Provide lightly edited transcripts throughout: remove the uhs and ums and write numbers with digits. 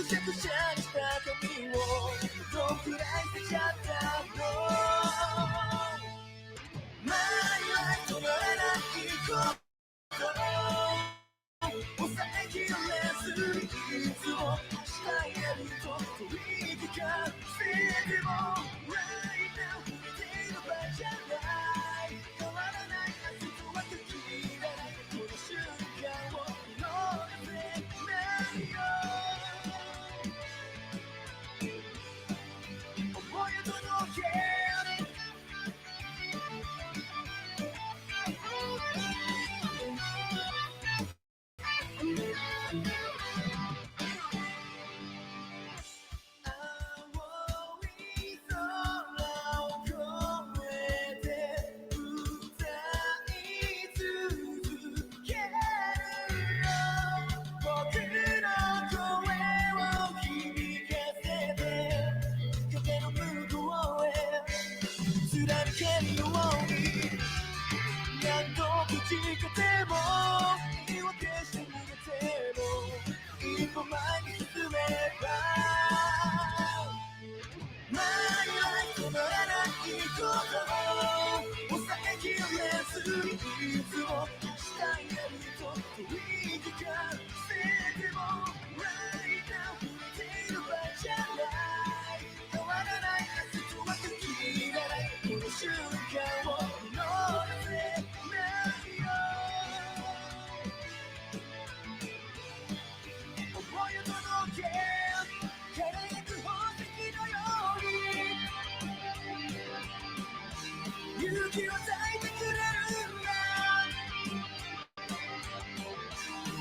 しゃくしゃにした髪をどんくらい捨てちゃったの。前は止まらないこと抑えきれずいつもしたいやりと取り聞かせても Right now 触れている場合じゃない変わらない明日とは限らないこの瞬間を見逃せないよ思いを届け何度くじけても言い訳して逃げても一歩前に進めば前は止まらないこと抑えきれずいつもしたいやりと取り聞かせても Right now 触れている場合じゃない変わらない明日とは限らないこの瞬間を見逃せないよ思いを届け輝く宝石のように勇気を与えてくれるんだ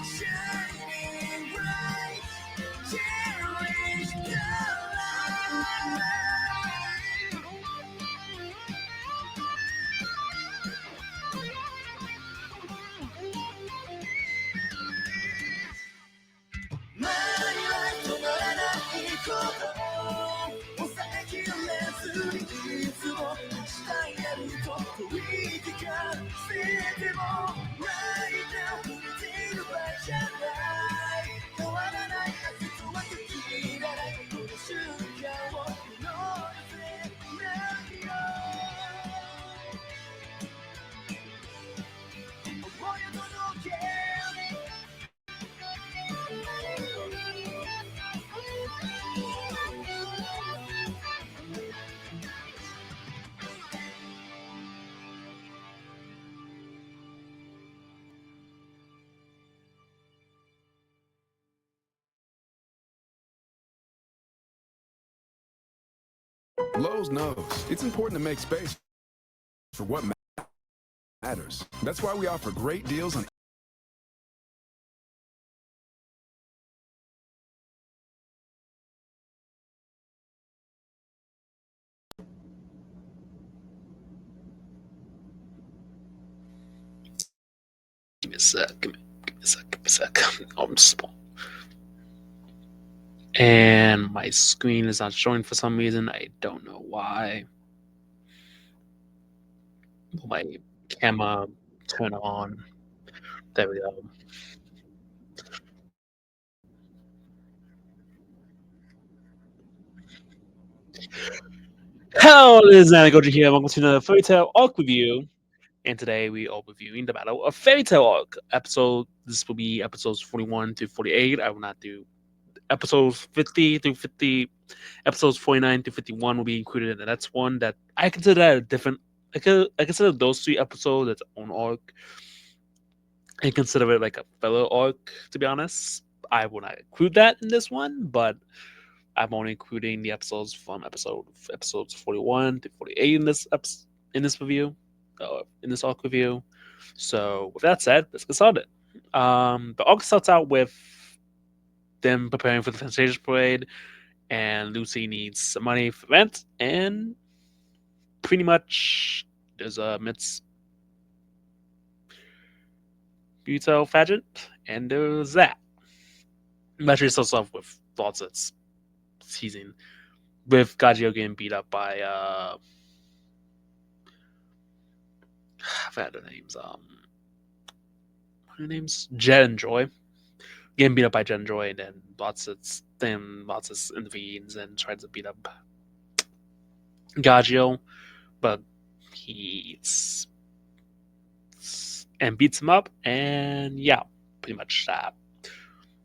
Shining bright cherish the light 前は止まらないこと抑えきれずいつもしたいやりと取り聞かせても Right now 触れている場合じゃない変わらない明日とは限らないこの瞬間を見逃せないよ思いを届けLowe's knows it's important to make space for what matters. That's why we offer great deals on Give me a sec. Give me a sec. I'm small. And my screen is not showing for some reason. I don't know why. Will my camera turn on? There we go. Hello, this is Anagoji here. Welcome to another Fairy Tail Arc review. And today we are reviewing the Battle of Fairy Tail Arc episode. This will be episodes 41 to 48. I will not do episodes 50 through 50. Episodes 49 to 51 will be included in the next one. That I consider that a different. I consider those three episodes its own arc. I consider it like a filler arc, to be honest. I will not include that in this one, but I'm only including the episodes from episodes 41 to 48 in this review, in this arc review. So with that said, let's get started. The arc starts out with them preparing for the Fantasia Parade, and Lucy needs some money for rent, and pretty much there's a Miss Butel pageant, and there's that. Actually, starts off with thoughts that's teasing, with Gagio getting beat up by I forgot their names. What are their names? Jet and Joy. getting beat up by Genjoy, and then Lotsus intervenes and tries to beat up Gagio, but he's and beats him up, and yeah, pretty much that.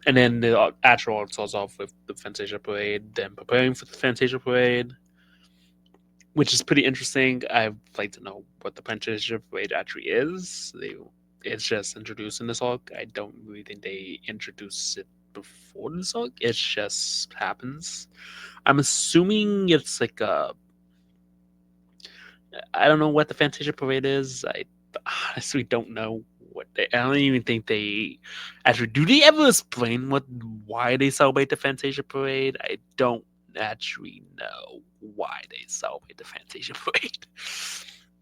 And then the actual starts off with the Fantasia Parade, then preparing for the Fantasia Parade, which is pretty interesting. I'd like to know what the Fantasia Parade actually is. It's just introduced in this arc. I don't really think they introduce it before this arc. It just happens. I'm assuming it's like a. I don't know what the Fantasia Parade is. I honestly don't know what they. I don't even think they actually do. They ever explain why they celebrate the Fantasia Parade? I don't actually know why they celebrate the Fantasia Parade.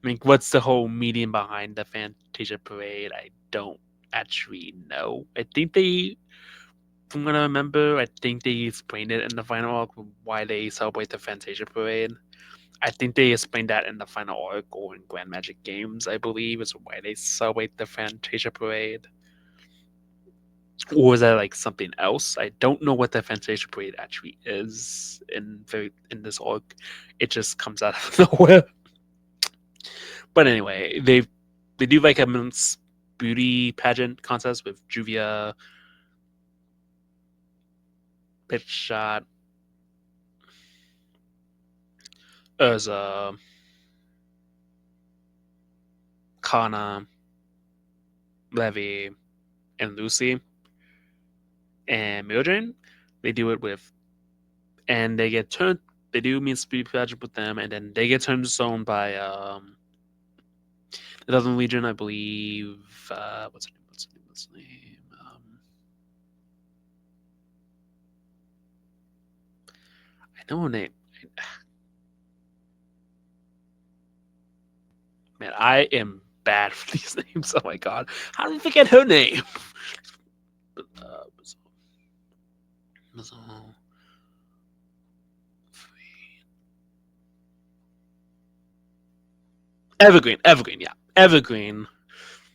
I mean, what's the whole meaning behind the Fantasia Parade? I don't actually know. I think they, from what I remember, I think they explained it in the final arc why they celebrate the Fantasia Parade. I think they explained that in the final arc or in Grand Magic Games, I believe, is why they celebrate the Fantasia Parade. Or is that like something else? I don't know what the Fantasia Parade actually is in this arc. It just comes out of nowhere. But anyway, they do like a men's beauty pageant contest with Juvia, Bitch Shot, Urza, Kana, Levi, and Lucy, and Mildred. They do it with, and they get turned. They do mean beauty pageant with them, and then they get turned to stone by the Southern Legion, I believe. What's her name? What's her name? I know her name. Man, I am bad for these names. Oh my god, how did I forget her name? Evergreen, yeah, Evergreen.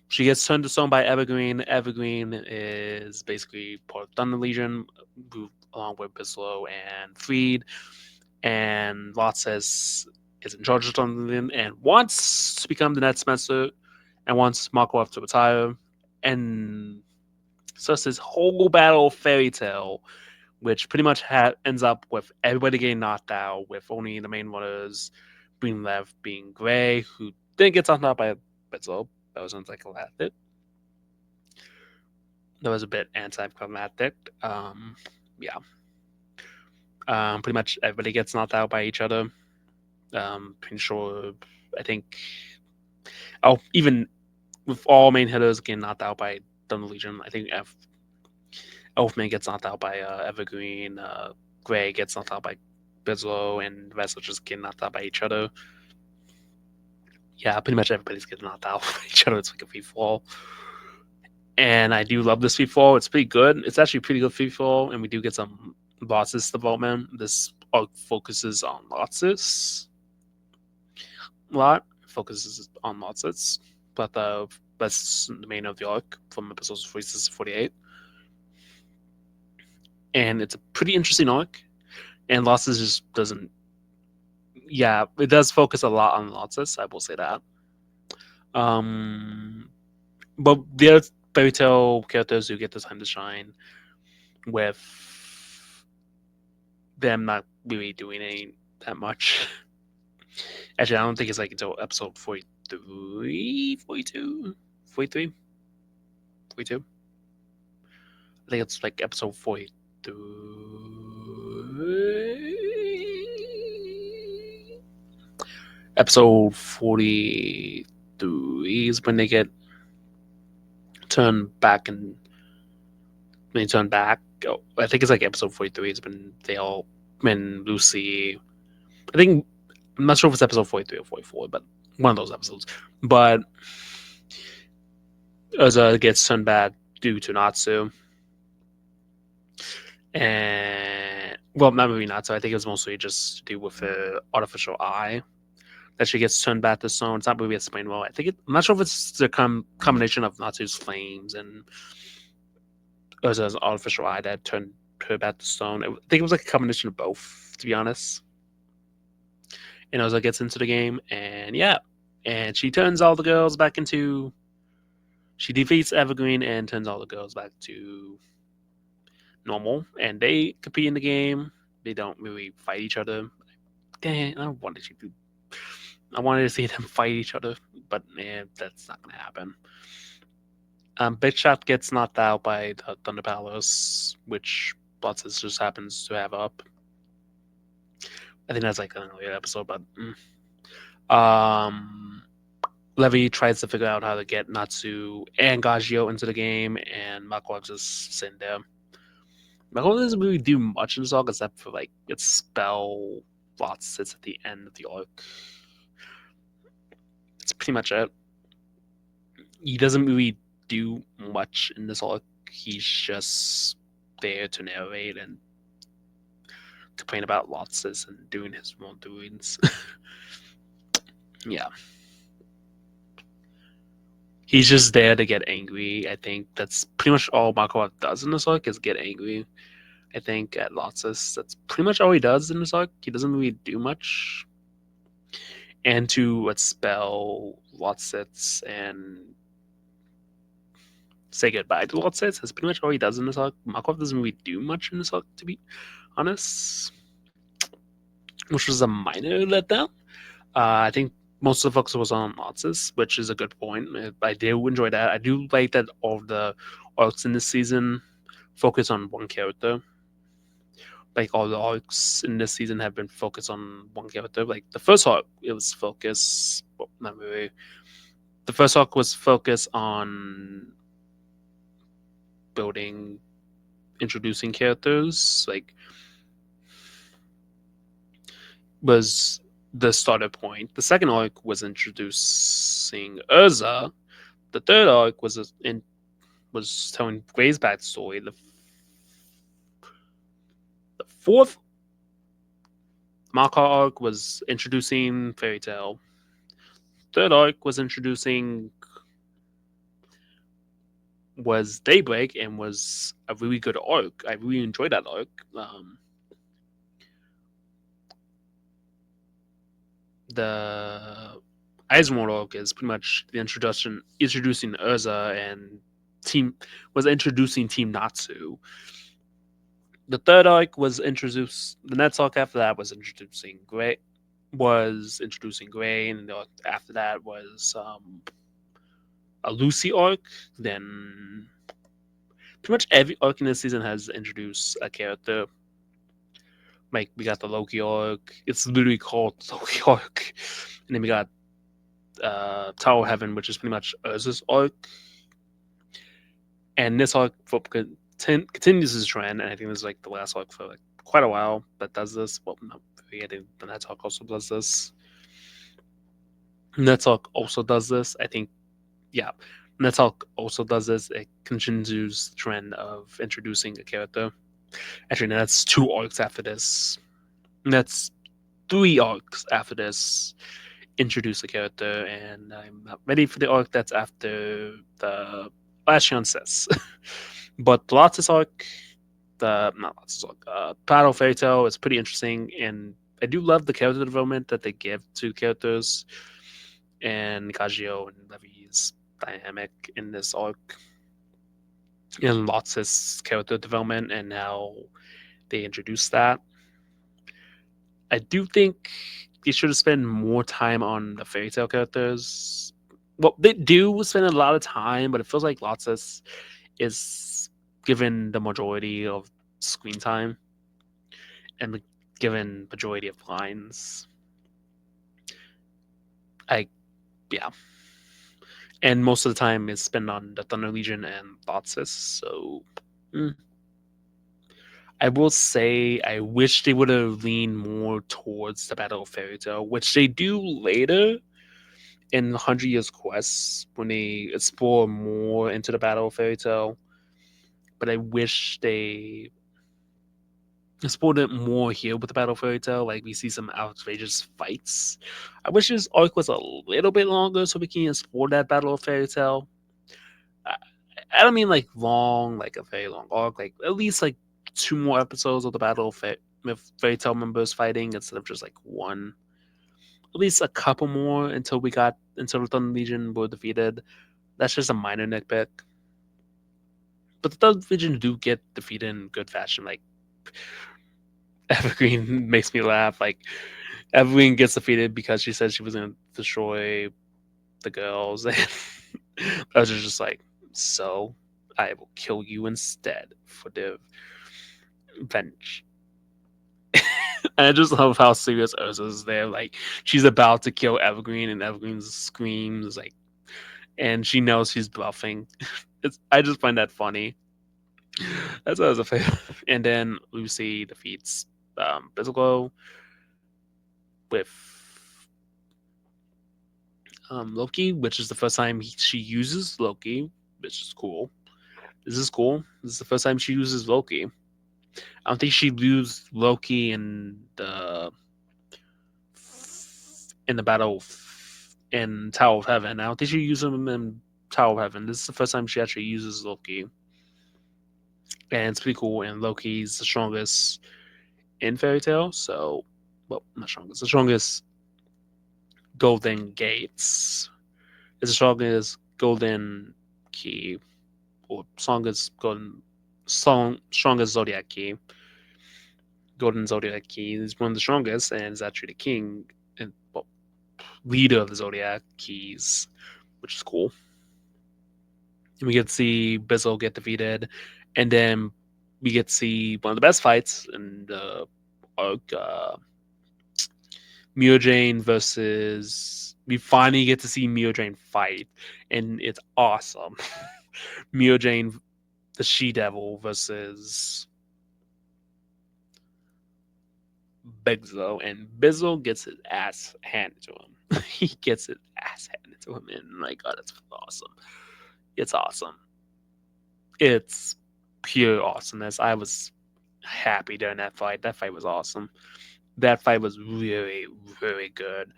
She gets turned to stone by Evergreen. Evergreen is basically part of Thunder Legion, along with Bislow and Freed. And Lotsus is in charge of Thunder Legion and wants to become the next master and wants Markov to retire. And so it's this whole battle of Fairy Tail, which pretty much ends up with everybody getting knocked out, with only the main runners being left being Gray, who didn't get knocked out by Bitzel. That was anticlimactic. That was a bit anticlimactic. Yeah. Pretty much everybody gets knocked out by each other. Pretty sure, I think. Oh, even with all main hitters getting knocked out by Thunder Legion, I think Elfman gets knocked out by Evergreen. Gray gets knocked out by Bizlo, and the rest are just getting knocked out by each other. Yeah, pretty much everybody's getting knocked out by each other. It's like a free fall. And I do love this free fall. It's pretty good. It's actually pretty good free fall, and we do get some Lotsus development. This arc focuses on Lotsus a lot. Focuses on Lotsus, but that's the main of the arc from episodes 46 to 48. And it's a pretty interesting arc. And Lotsus just doesn't. Yeah, it does focus a lot on Lotsus. I will say that. But the other Fairy Tail characters who get the time to shine, with them not really doing any that much. Actually, I don't think it's like until episode 43, 42, 43, 42. I think it's like episode 43. Episode 43 is when they get turned back, and when they turn back. Oh, I think it's like episode 43 is when Lucy. I'm not sure if it's episode 43 or 44, but one of those episodes. But Urza gets turned back due to Natsu. And, well, not really Natsu. I think it was mostly just to do with the artificial eye that she gets turned back to stone. It's not really explained well. I'm not sure if it's the combination of Natsu's flames and Urza's artificial eye that turned her back to stone. I think it was like a combination of both, to be honest. And Urza gets into the game, and yeah, and she turns all the girls back into. She defeats Evergreen and turns all the girls back to normal, and they compete in the game. They don't really fight each other. Dang, I wanted to see them fight each other, but that's not gonna happen. Big Shot gets knocked out by the Thunder Palace, which Bloodsys just happens to have up. I think that's like an earlier episode, but Levy tries to figure out how to get Natsu and Gagio into the game, and Makwa just sitting there. Makwa doesn't really do much in this arc except for like its spell lots sits at the end of the arc. That's pretty much it. He doesn't really do much in this arc. He's just there to narrate and complain about Lotsis and doing his wrongdoings. Yeah. He's just there to get angry. I think that's pretty much all Makwa does in this arc is get angry. I think at Lotsis, that's pretty much all he does in this arc. He doesn't really do much. And to expel Lotsis and say goodbye to Lotsis, that's pretty much all he does in this arc. Makwa doesn't really do much in this arc, to be honest, which was a minor letdown. I think most of the focus was on Lotsis, which is a good point. I do enjoy that. I do like that all of the arcs in this season focus on one character. Like all the arcs in this season have been focused on one character. Like the first arc, it was focused. Well, not really. The first arc was focused on building, introducing characters. Like was the starter point. The second arc was introducing Urza. The third arc was telling Gray's backstory. The fourth Makwa arc was introducing Fairy Tail. Third arc was Daybreak and was a really good arc. I really enjoyed that arc. The Eisenwald arc is pretty much the introducing Urza and introducing Team Natsu. The third arc was introduced. The next arc after that was introducing Gray. And the arc after that was a Lucy arc. Then pretty much every arc in this season has introduced a character. Like we got the Loki arc. It's literally called Loki arc. And then we got Tower of Heaven, which is pretty much Urza's arc. And this arc continues this trend, and I think this is like the last arc for like quite a while that does this. Well, not really. I think the next arc also does this. Next arc also does this. I think, yeah, next arc also does this. It continues the trend of introducing a character. Actually, no, that's 2 arcs after this. That's 3 arcs after this. Introduce a character, and I'm not ready for the arc that's after the Ashion says. But the Lotsis arc, Battle Fairy Tail is pretty interesting, and I do love the character development that they give to characters, and Gagio and Levy's dynamic in this arc, and Lotsis character development, and how they introduce that. I do think they should have spent more time on the Fairy Tail characters. Well, they do spend a lot of time, but it feels like Lotsis is given the majority of screen time and given majority of lines. And most of the time is spent on the Thunder Legion and Lotsis. So I will say I wish they would have leaned more towards the Battle of Fairy Tail, which they do later in 100 Years Quest when they explore more into the Battle of Fairy Tail. But I wish they explored it more here with the Battle of Fairy Tail. Like we see some outrageous fights. I wish this arc was a little bit longer so we can explore that Battle of Fairy Tail. I don't mean like long, like a very long arc. Like at least like 2 more episodes of the battle with Fairy Tail members fighting instead of just like one. At least a couple more until the Thunder Legion were defeated. That's just a minor nitpick. But the Thunder Legion do get defeated in good fashion. Like Evergreen makes me laugh. Like Evergreen gets defeated because she said she was gonna destroy the girls, and I was just like, so I will kill you instead for the revenge. And I just love how serious Ursa is there. Like she's about to kill Evergreen, and Evergreen screams like, and she knows she's bluffing. I just find that funny. That's what I was a fan. And then Lucy defeats Bizarro with Loki, which is the first time she uses Loki, which is cool. This is cool. This is the first time she uses Loki. I don't think she used Loki in the battle in Tower of Heaven. I don't think she used him in Tower of Heaven. This is the first time she actually uses Loki, and it's pretty cool. And Loki's the strongest in Fairy Tail, so well, not strongest. The strongest Golden Gates. It's the strongest Golden Key, or strongest Zodiac Key. Golden Zodiac Key is one of the strongest, and is actually the king and well, leader of the Zodiac Keys, which is cool. And we get to see Bizzle get defeated, and then we get to see one of the best fights in the arc. Miodrain versus. We finally get to see Miodrain fight, and it's awesome. Miodrain, the She Devil, versus Bizzle, and Bizzle gets his ass handed to him. He gets his ass handed to him, and like, oh, that's awesome. It's awesome. It's pure awesomeness. I was happy during that fight. That fight was awesome. That fight was really, really good.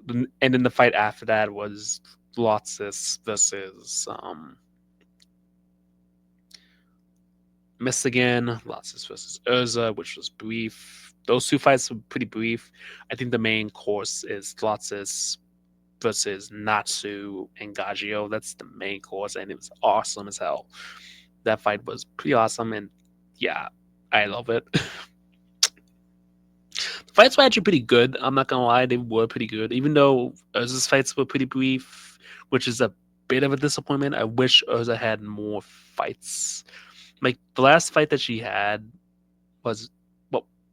And then the fight after that was Lotsis versus Mistigan, Lotsis versus Urza, which was brief. Those two fights were pretty brief. I think the main course is Lotsis versus Natsu and Gagio. That's the main course, and it was awesome as hell. That fight was pretty awesome, and yeah, I love it. The fights were actually pretty good. I'm not gonna lie, they were pretty good. Even though Urza's fights were pretty brief, which is a bit of a disappointment. I wish Urza had more fights. Like the last fight that she had was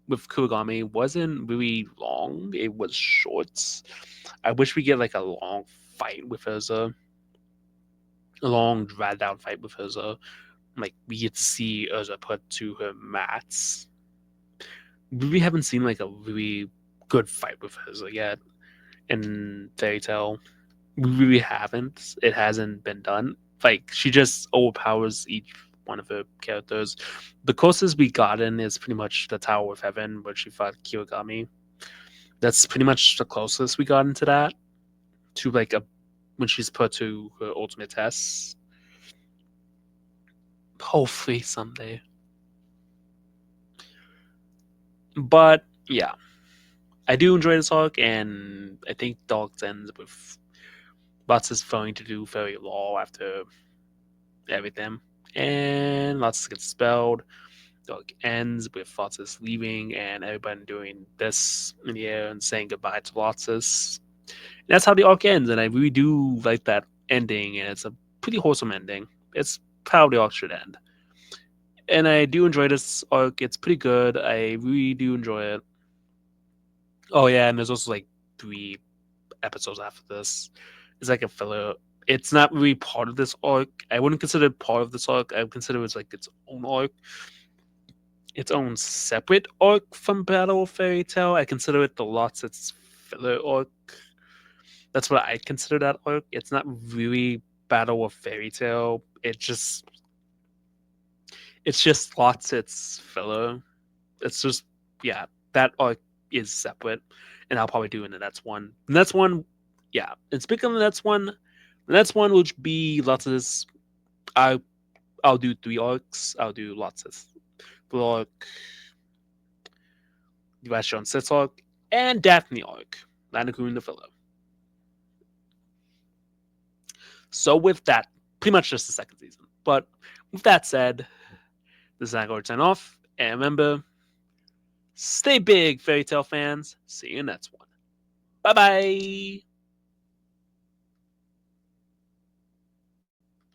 with Kurigami wasn't really long. It was short. I wish we get like a long fight with Urza. A long dragged out fight with Urza. Like we get to see Urza put to her mats. We haven't seen like a really good fight with Urza yet in Fairy Tail. We really haven't. It hasn't been done. Like she just overpowers each one of her characters. The closest we gotten is pretty much the Tower of Heaven, where she fought Kirigami. That's pretty much the closest we got into that. To like when she's put to her ultimate test. Hopefully someday. But yeah, I do enjoy this arc, and I think the arc ends with Lotsis failing to do Fairy Law after everything, and Lotsis gets expelled. The arc ends with Lotsis leaving and everybody doing this in the air and saying goodbye to Lotsis. And that's how the arc ends, and I really do like that ending, and it's a pretty wholesome ending. It's how the arc should end. And I do enjoy this arc. It's pretty good. I really do enjoy it. Oh yeah, and there's also like 3 episodes after this. It's like a filler. It's not really part of this arc. I wouldn't consider it part of this arc. I would consider it like its own arc. Its own separate arc from Battle of Fairy Tail. I consider it the Lotsis filler arc. That's what I consider that arc. It's not really Battle of Fairy Tail. It's just Lotsis filler. It's just that arc is separate, and I'll probably do in the next one. The next one, yeah. And speaking of the next one would be Lotsis. I'll do 3 arcs. I'll do lots of Blue arc, Vashon Sith arc, and Daphne arc, Lanakun the Philo. So with that, pretty much just the second season. But with that said, this is Agor sign off. And remember, stay big, Fairy Tail fans. See you next one. Bye bye.